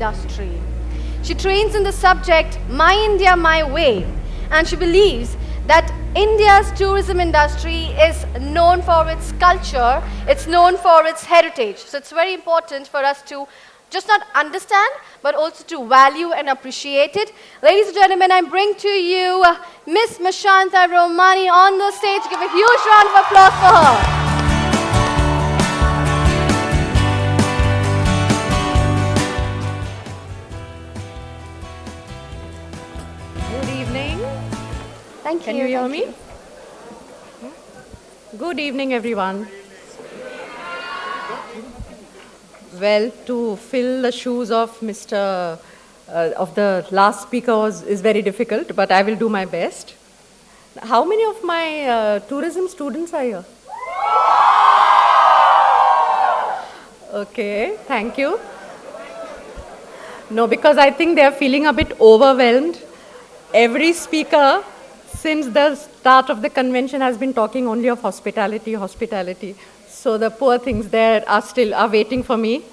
industry. She trains in the subject My India, My Way, and she believes that India's tourism industry is known for its culture, it's known for its heritage. So it's very important for us to just not understand, but also to value and appreciate it. Ladies and gentlemen, I bring to you Miss Mashanta Romani on the stage. Give a huge round of applause for her. Thank you. Can you hear me? Good evening, everyone. Well, to fill the shoes of of the last speaker is very difficult, but I will do my best. How many of my tourism students are here? Okay, thank you. No, because I think they are feeling a bit overwhelmed. Every speaker since the start of the convention has been talking only of hospitality, hospitality. So the poor things there are waiting for me.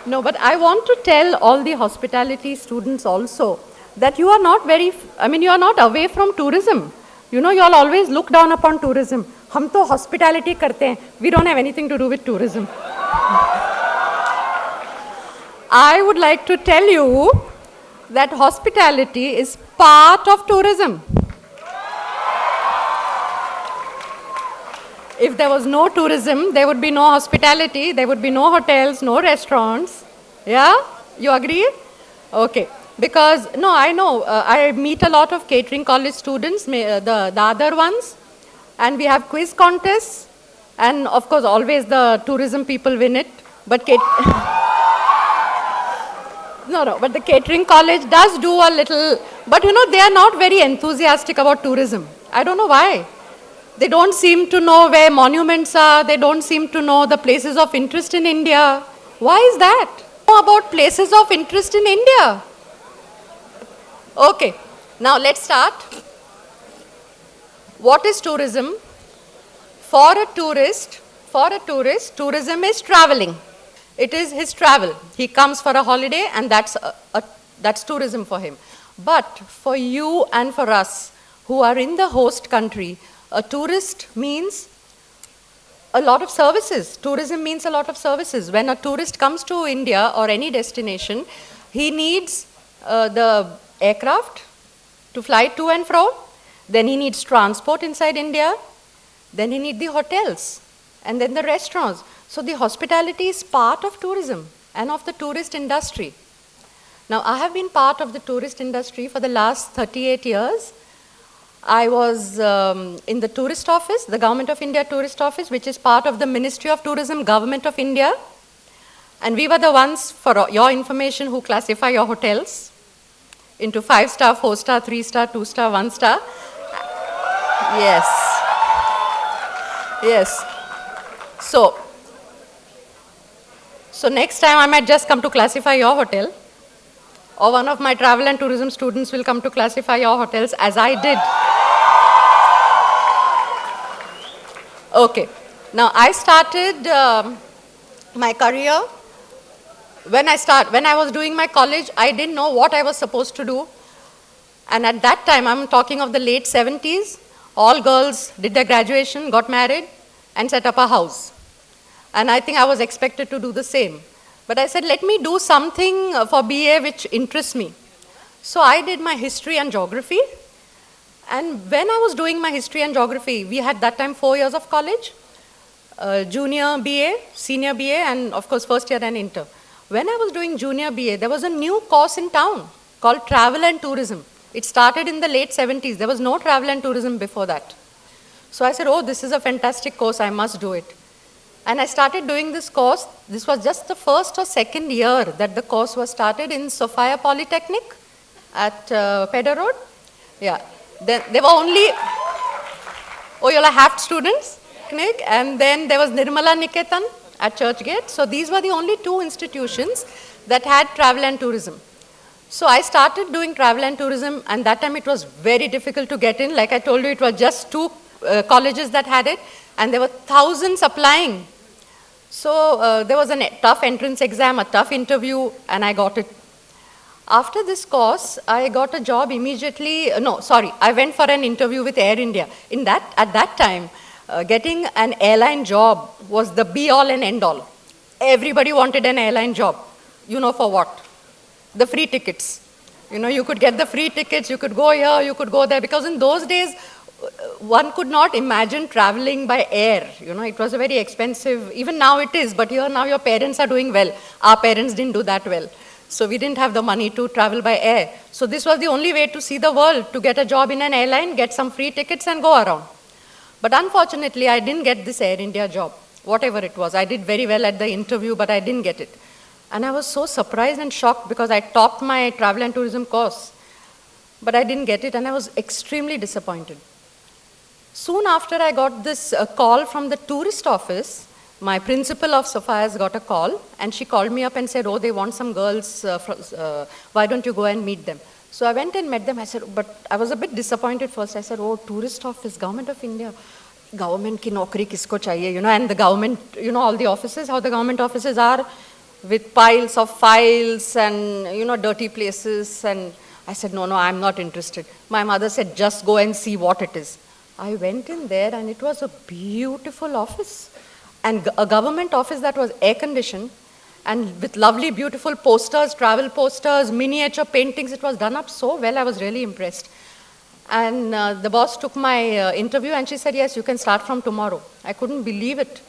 No, but I want to tell all the hospitality students also that you are not you are not away from tourism. You know, you all always look down upon tourism. Hum to hospitality karte hain. We don't have anything to do with tourism. I would like to tell you that hospitality is part of tourism. If there was no tourism, there would be no hospitality, there would be no hotels, no restaurants. Yeah? You agree? Okay. Because, no, I know, I meet a lot of catering college students, the other ones, and we have quiz contests, and of course, always the tourism people win it. But but the catering college does do a little, but you know, they are not very enthusiastic about tourism. I don't know why. They don't seem to know where monuments are. They don't seem to know the places of interest in India. Why is that? Know about places of interest in India. Okay, now let's start. What is tourism? For a tourist, tourism is traveling. It is his travel. He comes for a holiday and that's tourism for him. But for you and for us who are in the host country, a tourist means a lot of services. Tourism means a lot of services. When a tourist comes to India or any destination, he needs the aircraft to fly to and fro. Then he needs transport inside India. Then he needs the hotels and then the restaurants. So the hospitality is part of tourism and of the tourist industry. Now, I have been part of the tourist industry for the last 38 years. I was in the tourist office, the Government of India Tourist Office, which is part of the Ministry of Tourism, Government of India. And we were the ones, for your information, who classify your hotels into 5-star, 4-star, 3-star, 2-star, 1-star. Yes. Yes. So next time I might just come to classify your hotel, or one of my travel and tourism students will come to classify your hotels as I did. Okay, now I started my career, when I was doing my college, I didn't know what I was supposed to do. And at that time, I'm talking of the late 70s, all girls did their graduation, got married, and set up a house. And I think I was expected to do the same. But I said, let me do something for BA which interests me. So I did my history and geography. And when I was doing my history and geography, we had that time 4 years of college, junior BA, senior BA, and of course first year and inter. When I was doing junior BA, there was a new course in town called travel and tourism. It started in the late 70s. There was no travel and tourism before that. So I said, oh, this is a fantastic course, I must do it. And I started doing this course. This was just the first or second year that the course was started in Sophia Polytechnic at Pedder Road. Yeah. Then there were only, oh, you all are HAFT students? And then there was Nirmala Niketan at Churchgate. So these were the only two institutions that had travel and tourism. So I started doing travel and tourism, and that time it was very difficult to get in. Like I told you, it was just two colleges that had it, and there were thousands applying. So there was a tough entrance exam, a tough interview, and I got it. After this course, I got a job immediately. No, sorry, I went for an interview with Air India. At that time, getting an airline job was the be-all and end-all. Everybody wanted an airline job. You know for what? The free tickets. You know, you could get the free tickets, you could go here, you could go there, because in those days, one could not imagine traveling by air. You know, it was a very expensive, even now it is, but here now your parents are doing well. Our parents didn't do that well. So we didn't have the money to travel by air. So this was the only way to see the world, to get a job in an airline, get some free tickets and go around. But unfortunately, I didn't get this Air India job, whatever it was. I did very well at the interview, but I didn't get it. And I was so surprised and shocked because I topped my travel and tourism course, but I didn't get it, and I was extremely disappointed. Soon after, I got this call from the tourist office. My principal of Sapphires got a call, and she called me up and said, oh, they want some girls, why don't you go and meet them? So I went and met them. I said, but I was a bit disappointed first. I said, oh, tourist office, government of India, government ki naukri kisko chahiye, you know, and the government, you know, all the offices, how the government offices are, with piles of files and, you know, dirty places. And I said, no, I'm not interested. My mother said, just go and see what it is. I went in there, and it was a beautiful office, and a government office that was air-conditioned, and with lovely, beautiful posters, travel posters, miniature paintings. It was done up so well, I was really impressed. And the boss took my interview, and she said, yes, you can start from tomorrow. I couldn't believe it.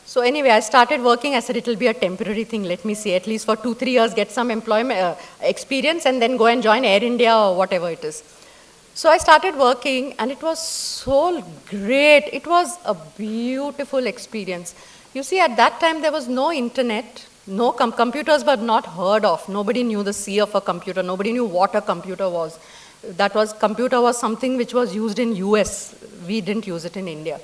So anyway, I started working. I said, it'll be a temporary thing. Let me see, at least for 2-3 years, get some employment experience, and then go and join Air India or whatever it is. So I started working, and it was so great. It was a beautiful experience. You see, at that time, there was no internet. No computers were not heard of. Nobody knew the C of a computer. Nobody knew what a computer was. Computer was something which was used in US. We didn't use it in India.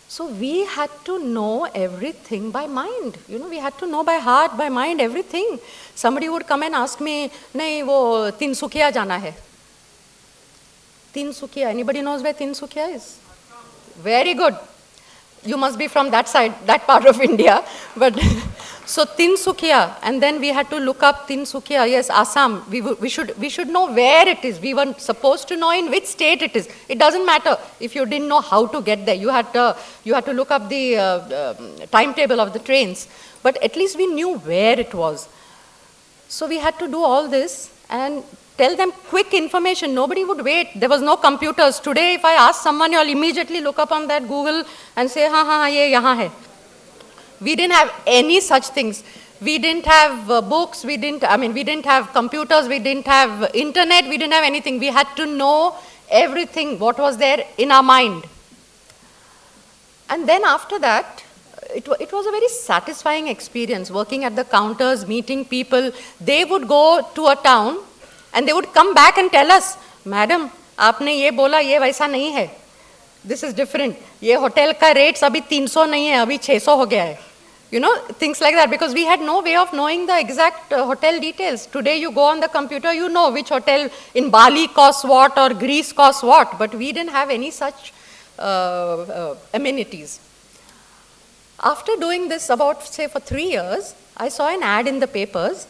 So we had to know everything by mind. You know, we had to know by heart, by mind, everything. Somebody would come and ask me, nahi, wo Tinsukia jana hai. Tinsukia, anybody knows where Tinsukia is? Very good. You must be from that side, that part of India. But so Tinsukia, and then we had to look up Tinsukia. Yes, Assam. We should know where it is. We were supposed to know in which state it is. It doesn't matter if you didn't know how to get there. You had to look up the timetable of the trains. But at least we knew where it was. So we had to do all this and tell them quick information. Nobody would wait. There was no computers. Today, if I ask someone, you'll immediately look up on that Google and say, ye yahan hai. We didn't have any such things. We didn't have books. We didn't have computers. We didn't have internet. We didn't have anything. We had to know everything, what was there in our mind. And then after that, it was a very satisfying experience, working at the counters, meeting people. They would go to a town, and they would come back and tell us, Madam, आपने ये बोला ये वैसा नहीं है. This is different. ये hotel का rates अभी 300 नहीं है, अभी 600 हो गया है. You know, things like that, because we had no way of knowing the exact hotel details. Today you go on the computer, you know which hotel in Bali costs what or Greece costs what, but we didn't have any such amenities. After doing this about, say, for 3 years, I saw an ad in the papers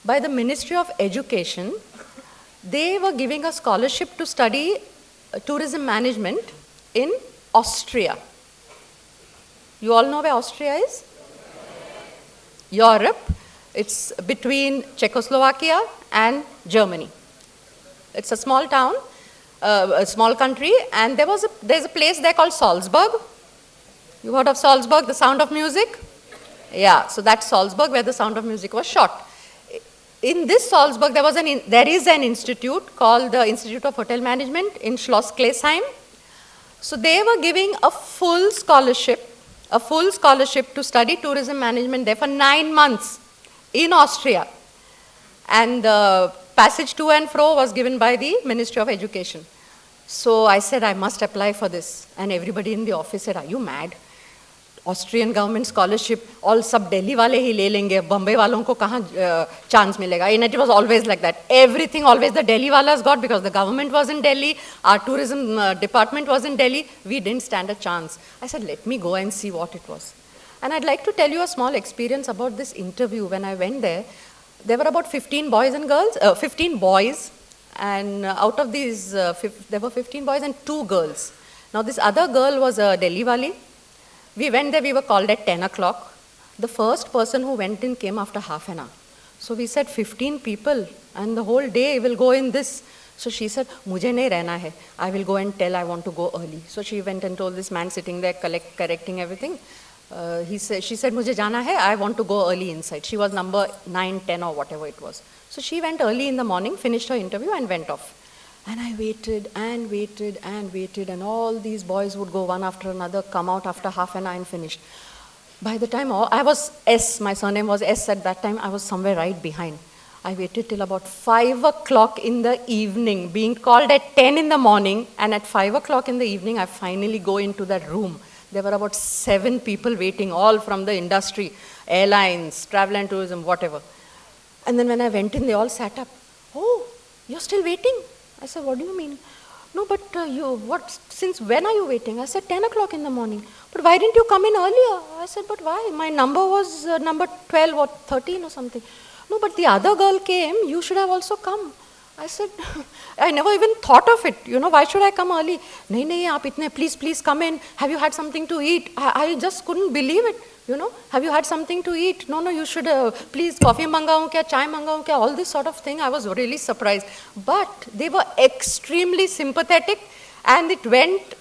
by the Ministry of Education. They were giving a scholarship to study tourism management in Austria. You all know where Austria is? Europe. It's between Czechoslovakia and Germany. It's a small town, a small country, and there's a place there called Salzburg. You heard of Salzburg, the Sound of Music? Yeah, so that's Salzburg where the Sound of Music was shot. In this Salzburg, there is an institute called the Institute of Hotel Management in Schloss Klesheim. So they were giving a full scholarship to study tourism management there for 9 months in Austria. And the passage to and fro was given by the Ministry of Education. So I said, I must apply for this. And everybody in the office said, are you mad? Austrian government scholarship, all sab Delhi wale hi le lenge, Bombay walon ko kahan chance milega. And it was always like that. Everything always the Delhi walas got because the government was in Delhi, our tourism department was in Delhi. We didn't stand a chance. I said, let me go and see what it was. And I'd like to tell you a small experience about this interview. When I went there, there were about 15 boys and girls, 15 boys, and out of these, there were 15 boys and 2 girls. Now this other girl was a Delhi wali. We went there, we were called at 10 o'clock. The first person who went in came after half an hour. So we said 15 people and the whole day will go in this. So she said, "Mujhe nahi rehna hai. I will go and tell I want to go early." So she went and told this man sitting there correcting everything. She said, "Mujhe jana hai. I want to go early inside." She was number 9, 10 or whatever it was. So she went early in the morning, finished her interview and went off. And I waited and waited and waited, and all these boys would go one after another, come out after half an hour and finish. By the time I was S, my surname was S at that time, I was somewhere right behind. I waited till about 5 o'clock in the evening, being called at 10 in the morning, and at 5 o'clock in the evening, I finally go into that room. There were about 7 people waiting, all from the industry, airlines, travel and tourism, whatever. And then when I went in, they all sat up. "Oh, you're still waiting?" I said, "What do you mean?" "No, but since when are you waiting?" I said, 10 o'clock in the morning. "But why didn't you come in earlier?" I said, "But why? My number was number 12 or 13 or something." "No, but the other girl came, you should have also come." I said, I never even thought of it. Why should I come early? "Nahi, aap itne, please come in. Have you had something to eat?" I just couldn't believe it. "Have you had something to eat?" No, you should, please, coffee mangaun kya, chai mangaun kya, all this sort of thing. I was really surprised. But they were extremely sympathetic, and it went,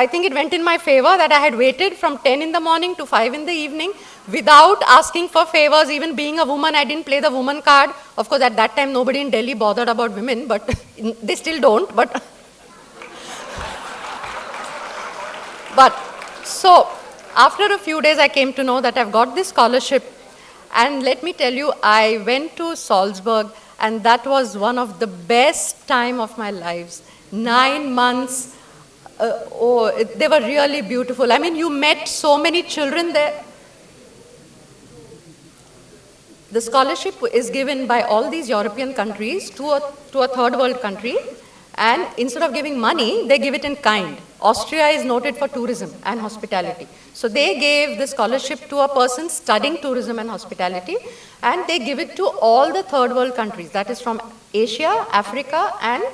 I think it went in my favor that I had waited from 10 in the morning to 5 in the evening without asking for favors. Even being a woman, I didn't play the woman card. Of course, at that time, nobody in Delhi bothered about women, but they still don't. But so, after a few days, I came to know that I've got this scholarship. And let me tell you, I went to Salzburg, and that was one of the best time of my lives. 9 months. They were really beautiful. I mean, you met so many children there. The scholarship is given by all these European countries to a third world country. And instead of giving money, they give it in kind. Austria is noted for tourism and hospitality. So they gave the scholarship to a person studying tourism and hospitality, and they give it to all the third world countries. That is from Asia, Africa, and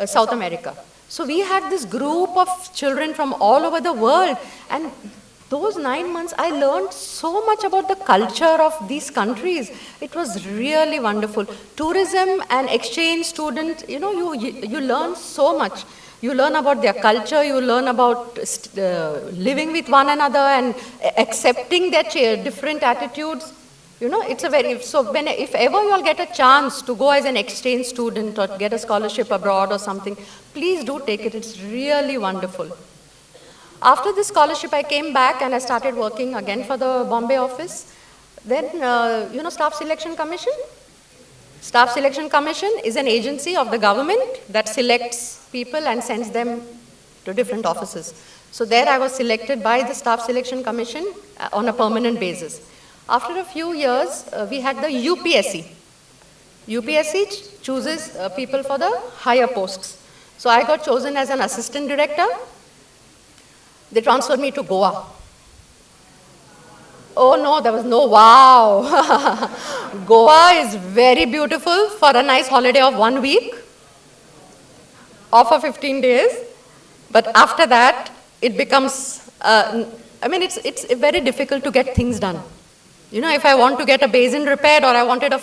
South America. So we had this group of children from all over the world, and those 9 months, I learned so much about the culture of these countries. It was really wonderful. Tourism and exchange students, you learn so much. You learn about their culture, you learn about living with one another and accepting their different attitudes. It's if ever you all get a chance to go as an exchange student or get a scholarship abroad or something, please do take it. It's really wonderful. After this scholarship, I came back and I started working again for the Bombay office. Then, Staff Selection Commission? Staff Selection Commission is an agency of the government that selects people and sends them to different offices. So there I was selected by the Staff Selection Commission on a permanent basis. After a few years, we had the UPSC. UPSC chooses people for the higher posts. So I got chosen as an assistant director. They transferred me to Goa. Oh no, there was no wow. Goa is very beautiful for a nice holiday of 1 week or for 15 days. But after that, it becomes, it's very difficult to get things done. If I want to get a basin repaired or I wanted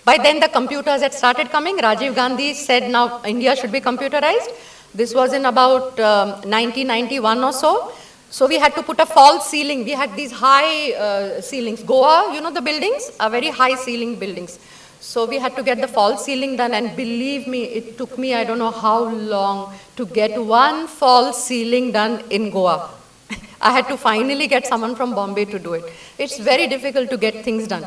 by then the computers had started coming. Rajiv Gandhi said now India should be computerized. This was in about 1991 or so. So we had to put a false ceiling. We had these high ceilings. Goa, the buildings are very high ceiling buildings. So we had to get the false ceiling done, and believe me, it took me I don't know how long to get one false ceiling done in Goa. I had to finally get someone from Bombay to do it. It's very difficult to get things done.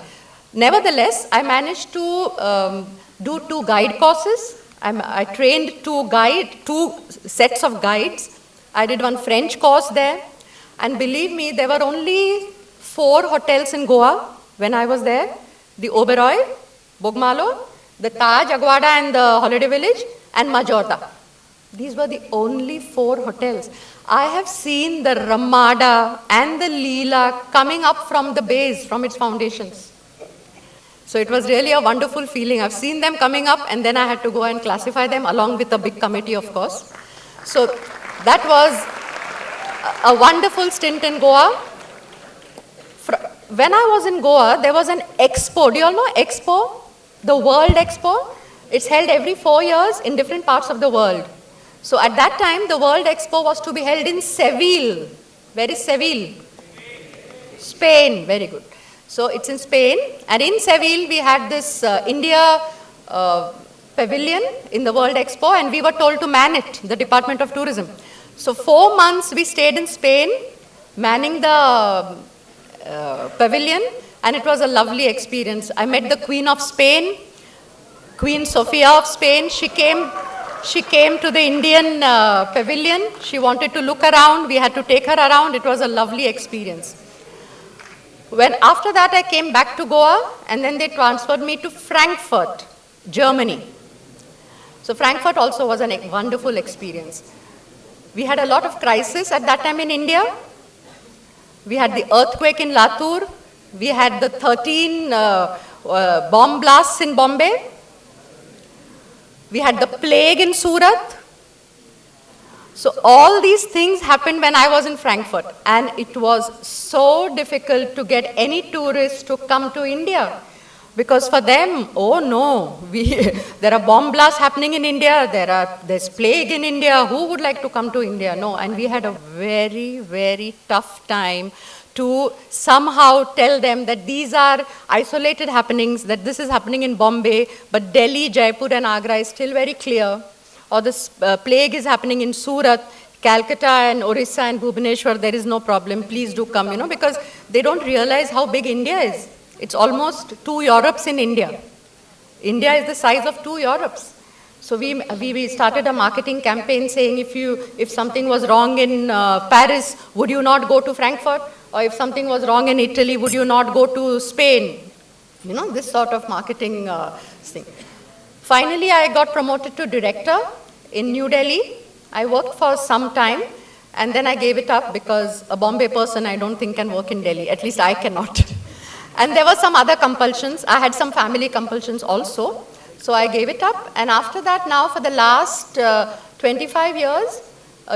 Nevertheless, I managed to do 2 guide courses. I trained 2 sets of guides. I did one French course there. And believe me, there were only 4 hotels in Goa when I was there. The Oberoi, Bogmalo, the Taj, Aguada and the Holiday Village, and Majorda. These were the only 4 hotels. I have seen the Ramada and the Leela coming up from the base, from its foundations. So it was really a wonderful feeling. I've seen them coming up, and then I had to go and classify them along with a big committee, of course. So that was a wonderful stint in Goa. When I was in Goa, there was an expo. Do you all know Expo? The World Expo? It's held every 4 years in different parts of the world. So at that time, the World Expo was to be held in Seville. Where is Seville? Spain. Very good. So it's in Spain. And in Seville, we had this India pavilion in the World Expo, and we were told to man it, the Department of Tourism. So 4 months we stayed in Spain, manning the pavilion, and it was a lovely experience. I met the Queen of Spain, Queen Sofia of Spain. She came to the Indian pavilion. She wanted to look around. We had to take her around. It was a lovely experience. After that, I came back to Goa, and then they transferred me to Frankfurt, Germany. So Frankfurt also was a wonderful experience. We had a lot of crisis at that time in India. We had the earthquake in Latur. We had the 13 bomb blasts in Bombay. We had the plague in Surat. So all these things happened when I was in Frankfurt, and it was so difficult to get any tourists to come to India, because for them, oh no, there are bomb blasts happening in India, there's plague in India, who would like to come to India? No, and we had a very, very tough time to somehow tell them that these are isolated happenings, that this is happening in Bombay, but Delhi, Jaipur and Agra is still very clear. Or this plague is happening in Surat, Calcutta and Orissa and Bhubaneswar, there is no problem, please do come, because they don't realize how big India is. It's almost 2 Europes in India. India is the size of 2 Europes. So we started a marketing campaign saying if something was wrong in Paris, would you not go to Frankfurt? Or if something was wrong in Italy, would you not go to Spain? This sort of marketing thing. Finally, I got promoted to director in New Delhi. I worked for some time, and then I gave it up because a Bombay person I don't think can work in Delhi. At least I cannot. And there were some other compulsions. I had some family compulsions also. So I gave it up. And after that, now for the last 25 years,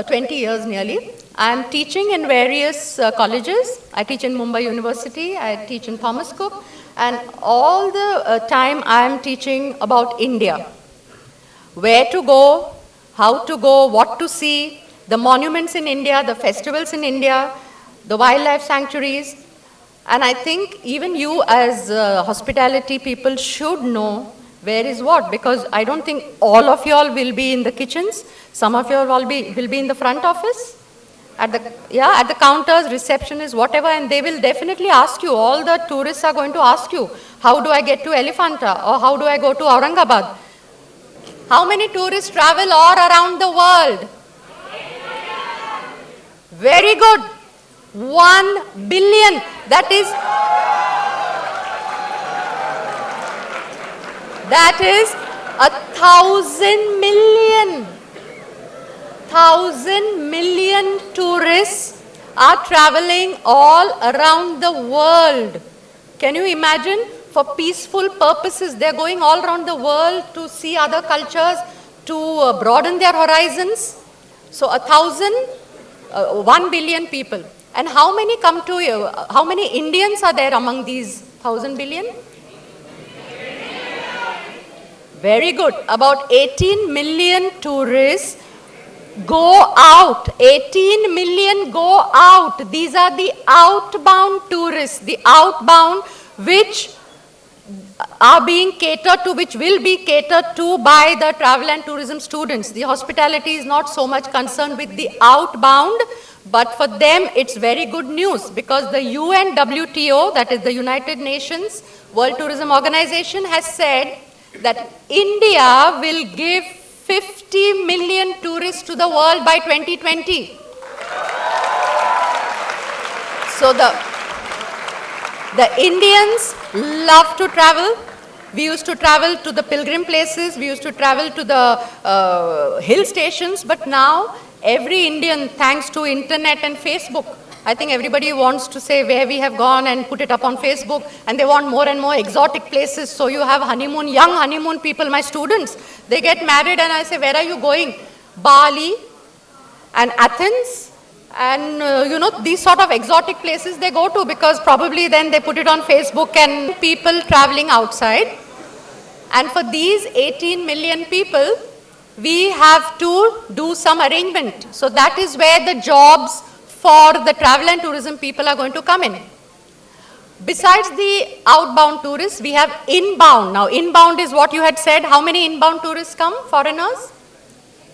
20 years nearly, I am teaching in various colleges. I teach in Mumbai University. I teach in Thomas Cook. And all the time I am teaching about India. Where to go, how to go, what to see, the monuments in India, the festivals in India, the wildlife sanctuaries. And I think even you as hospitality people should know where is what, because I don't think all of you all will be in the kitchens. Some of you all will be in the front office. At the counters, receptionists, whatever, and they will definitely ask you, all the tourists are going to ask you, how do I get to Elephanta, or how do I go to Aurangabad? How many tourists travel all around the world? Very good. 1 billion. That is 1,000 million. 1,000 million tourists are traveling all around the world. Can you imagine? For peaceful purposes, they're going all around the world to see other cultures, to broaden their horizons. So 1 billion people. And how many come to you? How many Indians are there among these 1,000 billion? Very good. About 18 million tourists go out. 18 million go out. These are the outbound tourists. The outbound which are being catered to, which will be catered to by the travel and tourism students. The hospitality is not so much concerned with the outbound, but for them it's very good news, because the UNWTO, that is the United Nations World Tourism Organization, has said that India will give 50 million tourists to the world by 2020. So the Indians love to travel. We used to travel to the pilgrim places, we used to travel to the hill stations, but now Every Indian, thanks to internet and Facebook, I think everybody wants to say where we have gone and put it up on Facebook, and they want more and more exotic places. So you have honeymoon, young honeymoon people, my students, they get married and I say, where are you going? Bali and Athens and these sort of exotic places they go to, because probably then they put it on Facebook and people traveling outside. And for these 18 million people, we have to do some arrangement. So that is where the jobs for the travel and tourism people are going to come in. Besides the outbound tourists, we have inbound. Now, inbound is what you had said. How many inbound tourists come, foreigners?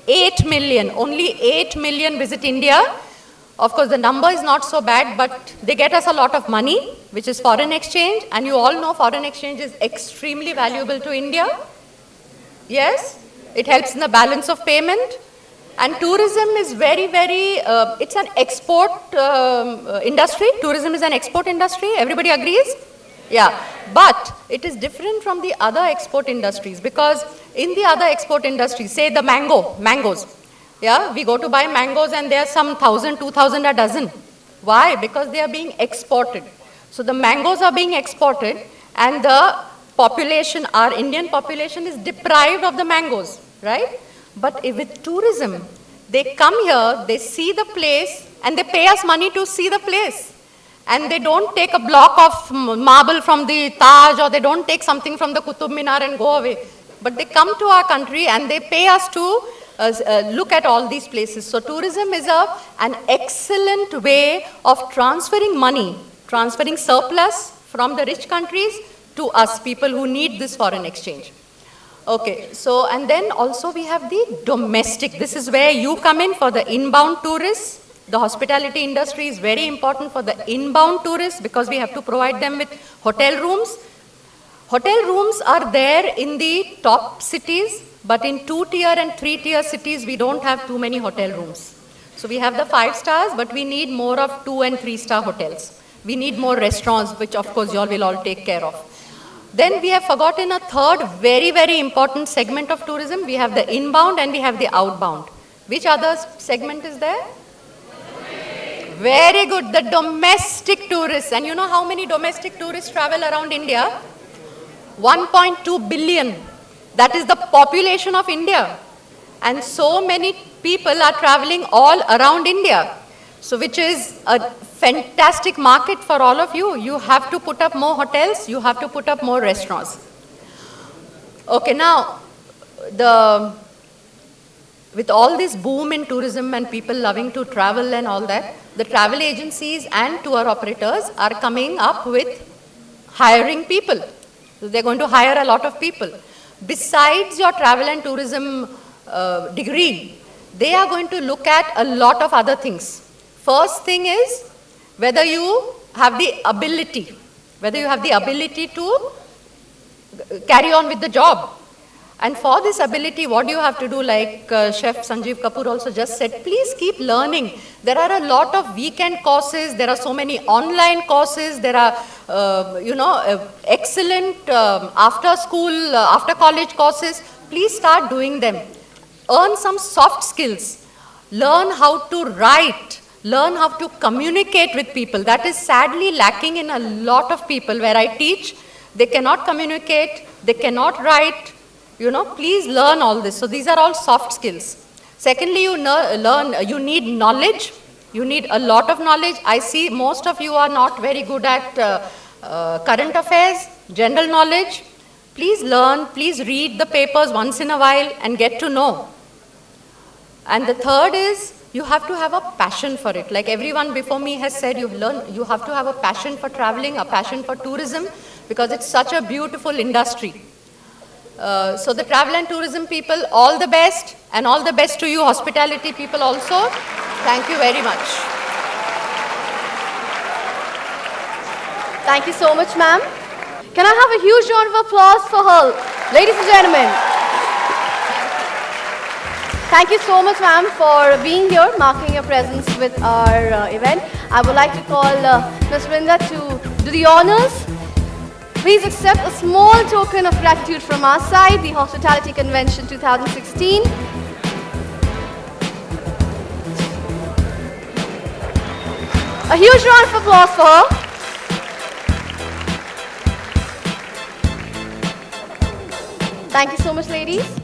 8 million. Only 8 million visit India. Of course, the number is not so bad, but they get us a lot of money, which is foreign exchange. And you all know foreign exchange is extremely valuable to India. Yes? It helps in the balance of payment. And tourism is very, very, it's an export industry. Tourism is an export industry. Everybody agrees? Yeah. But it is different from the other export industries, because in the other export industries, say the mangoes. Yeah, we go to buy mangoes and there are some 1,000, 2,000 a dozen. Why? Because they are being exported. So the mangoes are being exported and the population, our Indian population is deprived of the mangoes, right? But with tourism, they come here, they see the place and they pay us money to see the place. And they don't take a block of marble from the Taj, or they don't take something from the Qutub Minar and go away. But they come to our country and they pay us to look at all these places. So tourism is an excellent way of transferring money, transferring surplus from the rich countries to us, people who need this foreign exchange. Okay, so and then also we have the domestic. This is where you come in for the inbound tourists. The hospitality industry is very important for the inbound tourists, because we have to provide them with hotel rooms. Hotel rooms are there in the top cities, but in 2-tier and 3-tier cities, we don't have too many hotel rooms. So we have the 5 stars, but we need more of 2 and 3-star hotels. We need more restaurants, which of course you all will all take care of. Then we have forgotten a third very, very important segment of tourism. We have the inbound and we have the outbound. Which other segment is there? Very good, the domestic tourists. And you know how many domestic tourists travel around India? 1.2 billion. That is the population of India. And so many people are traveling all around India. So which is a fantastic market for all of you. You have to put up more hotels, you have to put up more restaurants. Okay, now, with all this boom in tourism and people loving to travel and all that, the travel agencies and tour operators are coming up with hiring people. So they're going to hire a lot of people. Besides your travel and tourism degree, they are going to look at a lot of other things. First thing is whether you have the ability to carry on with the job. And for this ability, what do you have to do? Like Chef Sanjeev Kapoor also just said, please keep learning. There are a lot of weekend courses. There are so many online courses. There are, excellent after school, after college courses. Please start doing them. Earn some soft skills. Learn how to write. Learn how to communicate with people. That is sadly lacking in a lot of people where I teach. They cannot communicate. They cannot write. Please learn all this. So these are all soft skills. Secondly, you need knowledge. You need a lot of knowledge. I see most of you are not very good at current affairs, general knowledge. Please learn, please read the papers once in a while and get to know. And the third is, you have to have a passion for it. Like everyone before me has said, you have to have a passion for traveling, a passion for tourism, because it's such a beautiful industry. So the travel and tourism people, all the best, and all the best to you hospitality people also. Thank you very much. Thank you so much, ma'am. Can I have a huge round of applause for her? Ladies and gentlemen. Thank you so much, ma'am, for being here, marking your presence with our event. I would like to call Ms. Vrinda to do the honors. Please accept a small token of gratitude from our side, the Hospitality Convention 2016. A huge round of applause for her. Thank you so much, ladies.